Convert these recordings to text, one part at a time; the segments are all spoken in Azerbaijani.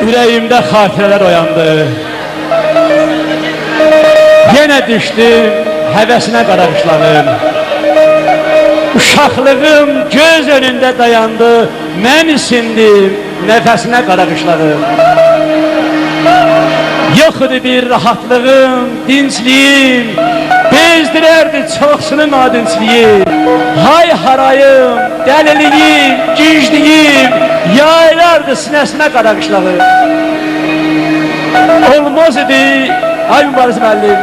Ürəyimdə xatirələr oyandı. Yenə düşdüm həvəsinə qaraqışlanım. Uşaqlığım göz önündə dayandı. Mən isindim nəfəsinə qaraqışlanım. Yox idi bir rahatlığım, dincliyim. Bezdirərdi çoxsunun adinçliyi. Hay harayım, dəliliyim, gicliyim yaylardı sinəsinə qaraqışlanım. Olmaz idi, ay mübariz müəllim,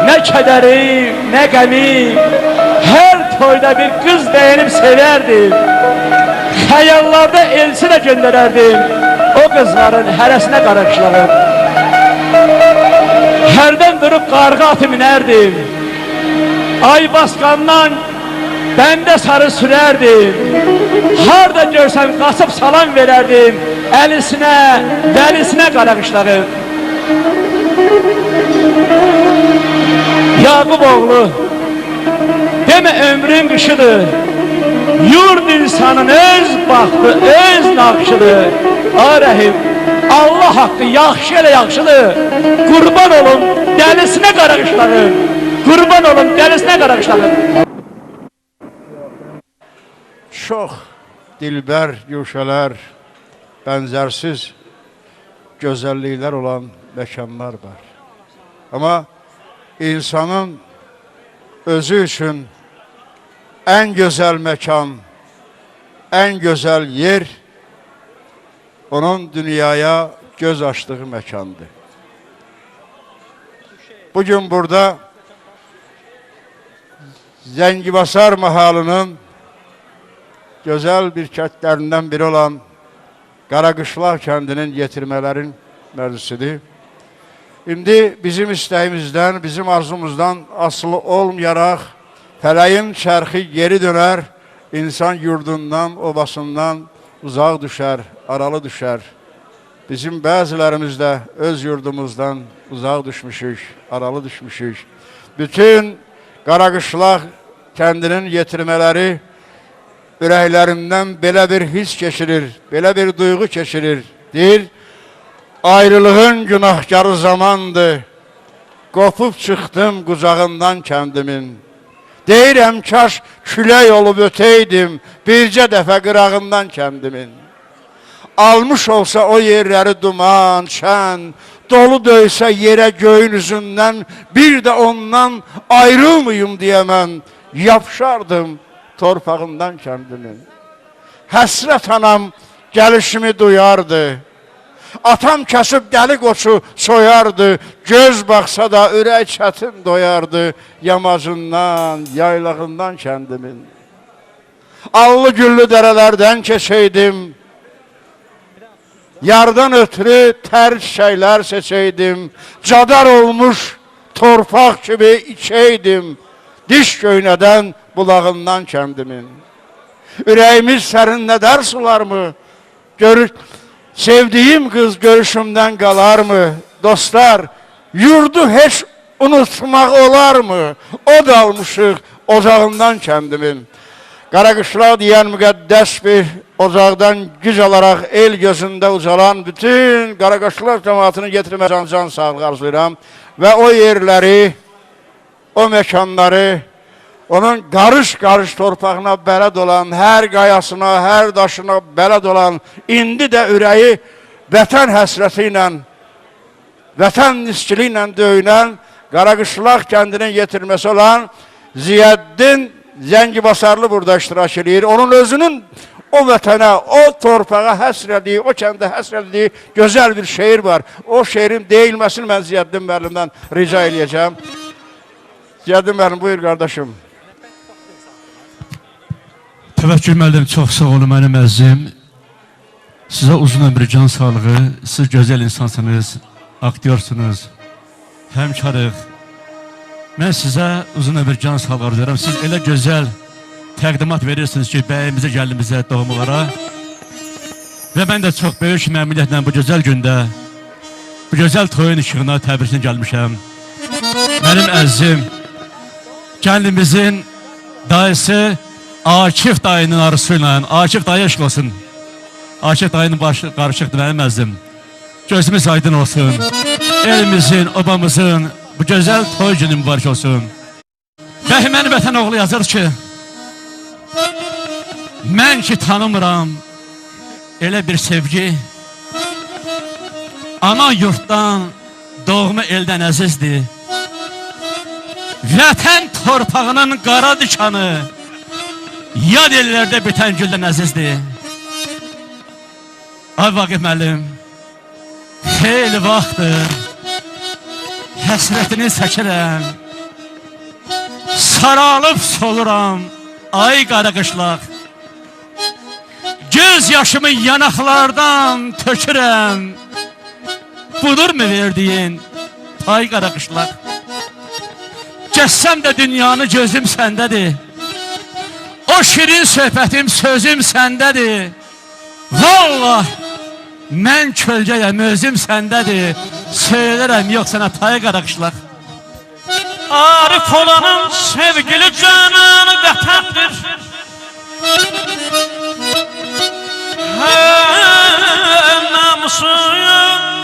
nə kədərim, nə qəmim. Hər toyda bir qız bəyənib sevərdim. Xəyallarda elçi də göndərərdim. O qızların hərəsinə qaraqışlanım. Hərdən durub qarğı atı minərdim. Ay basqandan bəndə sarı sürərdim. Harda görsəm qaçıb salam verərdim. Əlisinə, dəlisinə qaraqışlanım. Yaqub oğlu, demə ömrün qışıdır. Yurd insanın öz baxtı, öz naqşıdır. Ay Rəhim, Allah haqqı yaxşı elə yaxşıdır. Qurban olun, dəlisinə qaraqışlanım. Qurban olun, dəlisinə qaraqışlanım. Çox dilbər güşələr, bənzərsiz gözəlliklər olan məkanlar var. Amma insanın özü üçün ən gözəl məkan, ən gözəl yer onun dünyaya göz açdığı məkandır. Bugün burada Zəngibasar mahalının gözəl bir kəndlərindən biri olan Qaraqışlaq kəndinin yetirmələrin məruzisidir. İndi bizim istəyimizdən, bizim arzumuzdan asılı olmayaraq fələyin çərxi geri dönər, insan yurdundan, obasından uzaq düşər, aralı düşər. Bizim bəzilərimiz də öz yurdumuzdan uzaq düşmüşük, aralı düşmüşük. Bütün Qaraqışlaq kəndinin yetirmələri ürəklərindən belə bir his keçirir, belə bir duyğu keçirir. Deyir, ayrılığın günahkarı zamandır, qopub çıxdım qucağından kəndimin. Deyirəm, kaş külək olub ötəydim, bircə dəfə qırağından kəndimin. Almış olsa o yerləri duman, şən, dolu döysə yerə göyün üzündən, bir də ondan ayrılmayım deyə mən yapışardım torpağından kəndimin. Həsrət anam gəlişimi duyardı. Atam kəsib dəli qoçu soyardı. Göz baxsa da ürək çətin doyardı. Yamacından, yaylağından kəndimin. Allı güllü dərələrdən keçəydim. Yardan ötürü tər çiçəklər seçəydim. Cadar olmuş torpaq kimi içəydim. Diş göynədən bulağından kəndimin. Ürəyimiz sərinlədər sularmı? Sevdiyim qız görüşümdən qalarmı? Dostlar, yurdu heç unutmaq olarmı? O dalmışıq ocağından kəndimin. Qaraqışlaq deyən müqəddəs bir ocaqdan güc alaraq el gözündə ucalan bütün Qaraqışlaq cəmaatını getirmək can sağlığı arzulayıram. Və o yerləri, o məkanları, onun qarış-qarış torpağına bələd olan, hər qayasına, hər daşına bələd olan, indi də ürəyi vətən həsrəti ilə, vətən niskili ilə döyünən, Qaraqışlaq kəndinin yetirməsi olan Ziyəddin Zəngibasarlı burada iştirak edir. Onun özünün o vətənə, o torpağa həsr ediyi, o kəndə həsr ediyi gözəl bir şeir var. O şeirin deyilməsini mən Ziyəddin müəllimdən rica edəcəm. Ziyəddin müəllim, buyur qardaşım. Təvəkkül müəllim, çox sağ olun mənim əzizim. Sizə uzun ömrü, can sağlığı, siz gözəl insansınız, aktyorsunuz, həmkarıq. Mən sizə uzun ömür, can sağlığı arzulayıram. Siz elə gözəl təqdimat verirsiniz ki, bəyimizə, gəlinimizə, doğumlara. Və mən də çox böyük məmnuniyyətlə bu gözəl gündə, bu gözəl toyun işığına təbrisini gəlmişəm. Mənim əzizim, gəlinimizin dayısı Akif dayının arısıyla, Akif dayı eşq olsun. Akif dayının başı qarışıqdır mənim əzizim. Gözümüz aydın olsun. Elimizin, obamızın bu güzel toy günü mübarək olsun. Bəhməni vətən oğlu yazır ki, mən ki tanımıram elə bir sevgi, ana yurtdan, doğma eldən əzizdir. Vətən torpağının qara dikanı, yad ellərdə bitən güldən əzizdir. Ay Vaqif müəllim, xeyli vaxtdır həsrətini çəkirəm, saralıb soluram, ay qara qışlaq. Göz yaşımı yanaqlardan tökürəm, budur mu verdiyin ay qara qışlaq? Gəssəm də dünyanı gözüm səndədir, o şirin söhbətim sözüm səndədir. Vallah, mən kölgəyəm, özüm səndədir, söylərəm yox sənə tay qara qışlaq. Arif olanın sevgili cananı vətəndir. Namusu,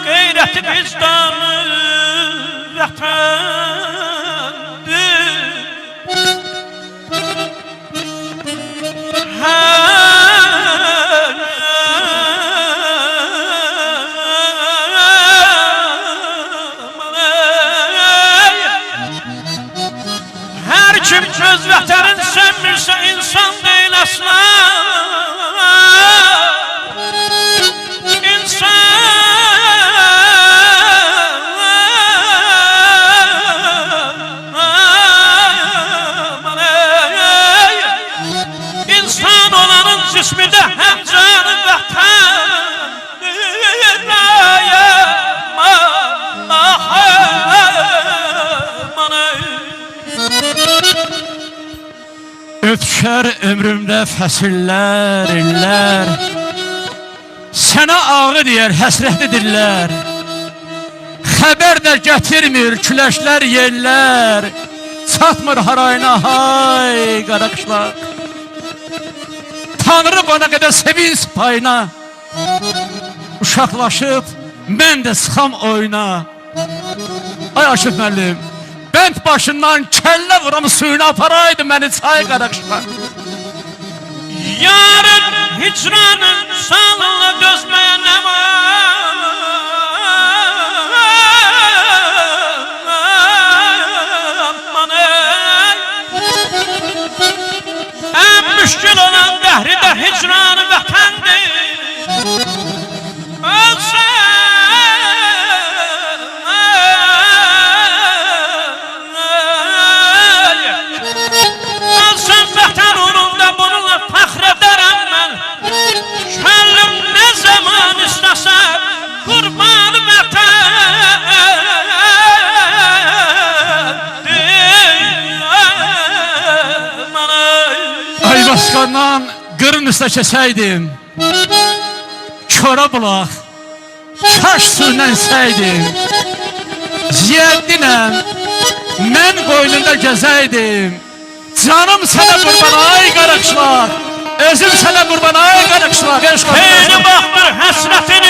qeyrəti vicdanı vətəndir. Hər kim öz vətənin sevmirsə insan deyil əsla. İnsan olanın cismində həm canı Ötüşər ömrümdə fəsillər, illər, sənə ağı deyər, həsrətli dillər. Xəbər də gətirmir küləşlər, yerlər, çatmır harayına, hay qara qışlaq. Tanrı bana qədər sevinç payına, uşaqlaşıb mən də sıxam oyuna. Ay Aşıq müəllim, bənd başından kəllə vuram suyuna aparaydı məni çay qara qışlaq. yarın hicranın salınla dözməyə nə var? Ən müşkül olan dəhri də hicranı vətəndir. Ölsən vətən uğrunda bununla fəxr edərəm mən. Kəllim nə zaman istəsən qurban Ayvasqandan qırın üstə kəsəydim, Kora bulaq, kaş suyla səydim. Ziyəddinəm, mən qoynunda gəzəydim. Canım sənə qurban ay qara qışlaq, özüm sənə qurban ay qara qışlaq. Xeyri baxmır həsrətin